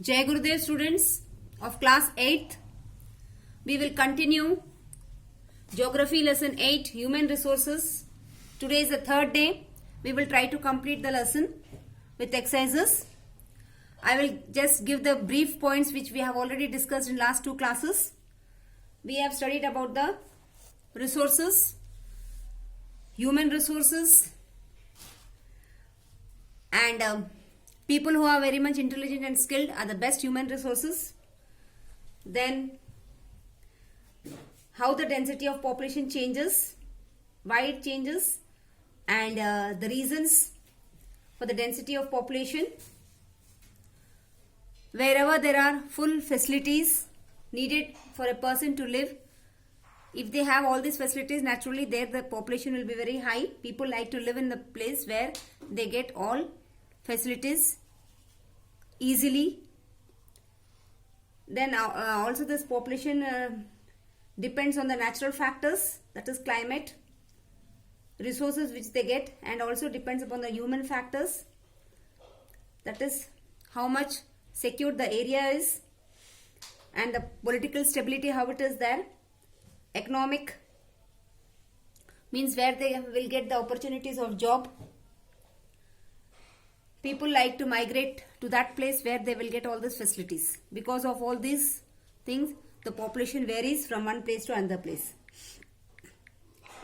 Jai Gurudev students of class 8th. We will continue Geography lesson 8 Human Resources. Today is the third day. We will try to complete the lesson with exercises. I will just give the brief points which we have already discussed in last two classes. We have studied about the resources, human resources, and people who are very much intelligent and skilled are the best human resources. Then how the density of population changes, why it changes, and the reasons for the density of population. Wherever there are full facilities needed for a person to live, if they have all these facilities, naturally there the population will be very high. People like to live in the place where they get all facilities easily. Then also this population depends on the natural factors, that is climate, resources which they get, and also depends upon the human factors, that is how much secure the area is, and the political stability, how it is there. Economic means where they will get the opportunities of job. People like to migrate to that place where they will get all these facilities. Because of all these things, the population varies from one place to another place.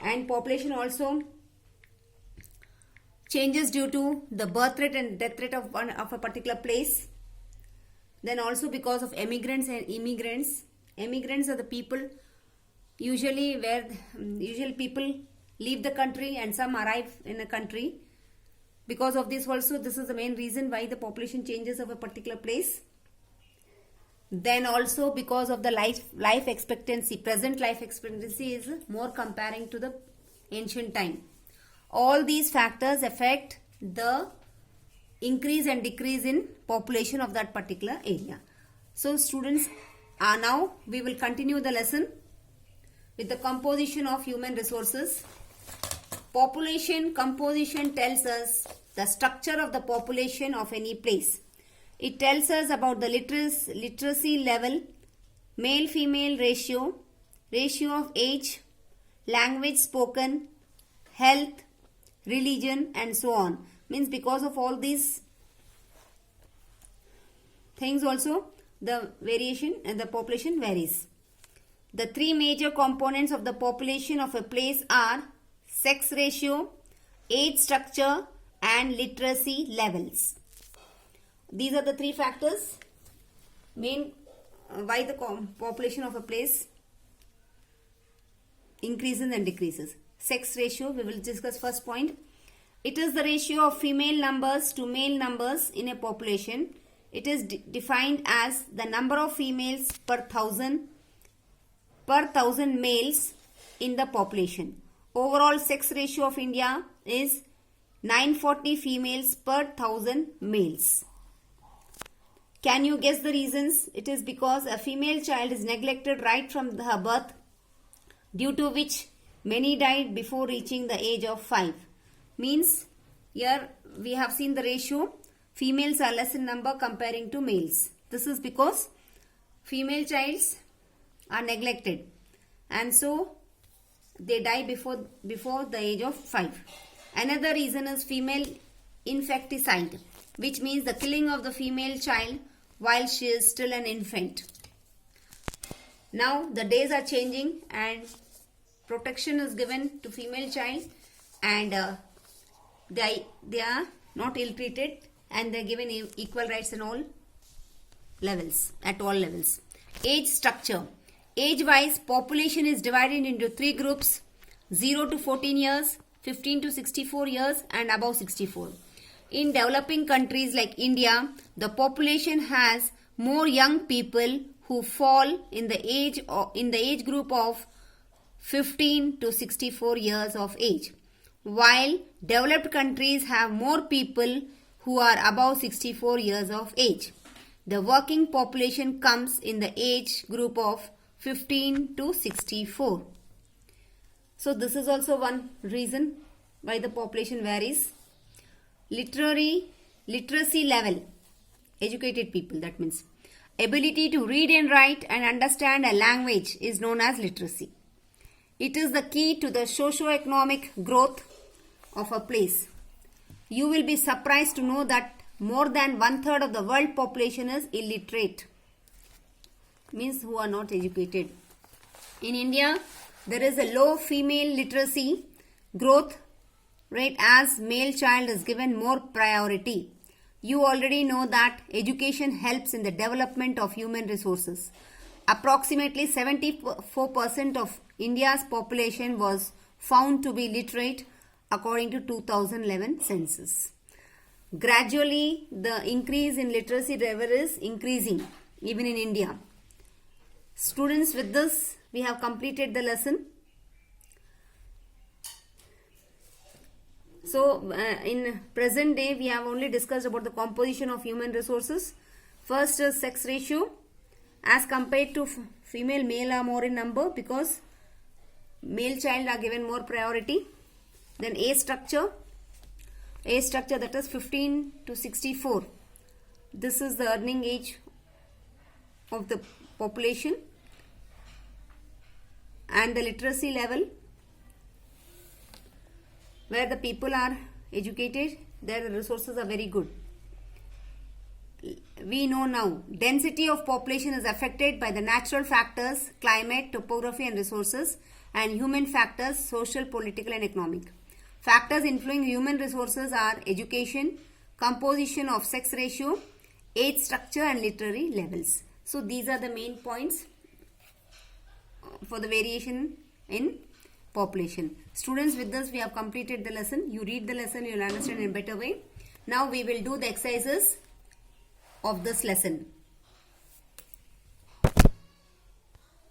And population also changes due to the birth rate and death rate of a particular place. Then also because of emigrants and immigrants. Emigrants are the people usually people leave the country and some arrive in a country. Because of this also, this is the main reason why the population changes of a particular place. Then also because of the life expectancy, present life expectancy is more comparing to the ancient time. All these factors affect the increase and decrease in population of that particular area. So students, now we will continue the lesson with the composition of human resources. Population composition tells us the structure of the population of any place. It tells us about the literacy level, male-female ratio, ratio of age, language spoken, health, religion, and so on. Means because of all these things also, the variation and the population varies. The three major components of the population of a place are sex ratio, age structure, and literacy levels. These are the three factors main why the population of a place increases and decreases. Sex ratio, we will discuss first point. It is the ratio of female numbers to male numbers in a population. It is defined as the number of females per thousand males in the population. Overall sex ratio of India is 940 females per 1000 males. Can you guess the reasons? It is because a female child is neglected right from her birth, due to which many died before reaching the age of 5. Means here we have seen the ratio. Females are less in number comparing to males. This is because female childs are neglected, and so they die before the age of 5. Another reason is female infanticide, which means the killing of the female child while she is still an infant. Now the days are changing and protection is given to female child, and they are not ill-treated, and they are given equal rights in all levels, at all levels. Age structure. Age-wise, population is divided into three groups: 0 to 14 years, 15 to 64 years, and above 64. In developing countries like India, the population has more young people who fall in the age group of 15 to 64 years of age, while developed countries have more people who are above 64 years of age. The working population comes in the age group of 15 to 64. So this is also one reason why the population varies. Literacy level. educated people, that means. Ability to read and write and understand a language is known as literacy. It is the key to the socio-economic growth of a place. You will be surprised to know that more than 1/3 of the world population is illiterate, means who are not educated. In India, there is a low female literacy growth rate as male child is given more priority. You already know that education helps in the development of human resources. Approximately 74% of India's population was found to be literate according to 2011 census. Gradually, the increase in literacy level is increasing even in India. Students, with this, we have completed the lesson. So, in present day, we have only discussed about the composition of human resources. First is sex ratio. As compared to female, male are more in number because male child are given more priority. Then age structure. Age structure, that is 15 to 64. This is the earning age of the population. And the literacy level, where the people are educated, their resources are very good. We know now, density of population is affected by the natural factors, climate, topography and resources, and human factors, social, political and economic. Factors influencing human resources are education, composition of sex ratio, age structure and literary levels. So these are the main points for the variation in population. Students, with this we have completed the lesson. You read the lesson, you will understand in a better way. Now we will do the exercises of this lesson.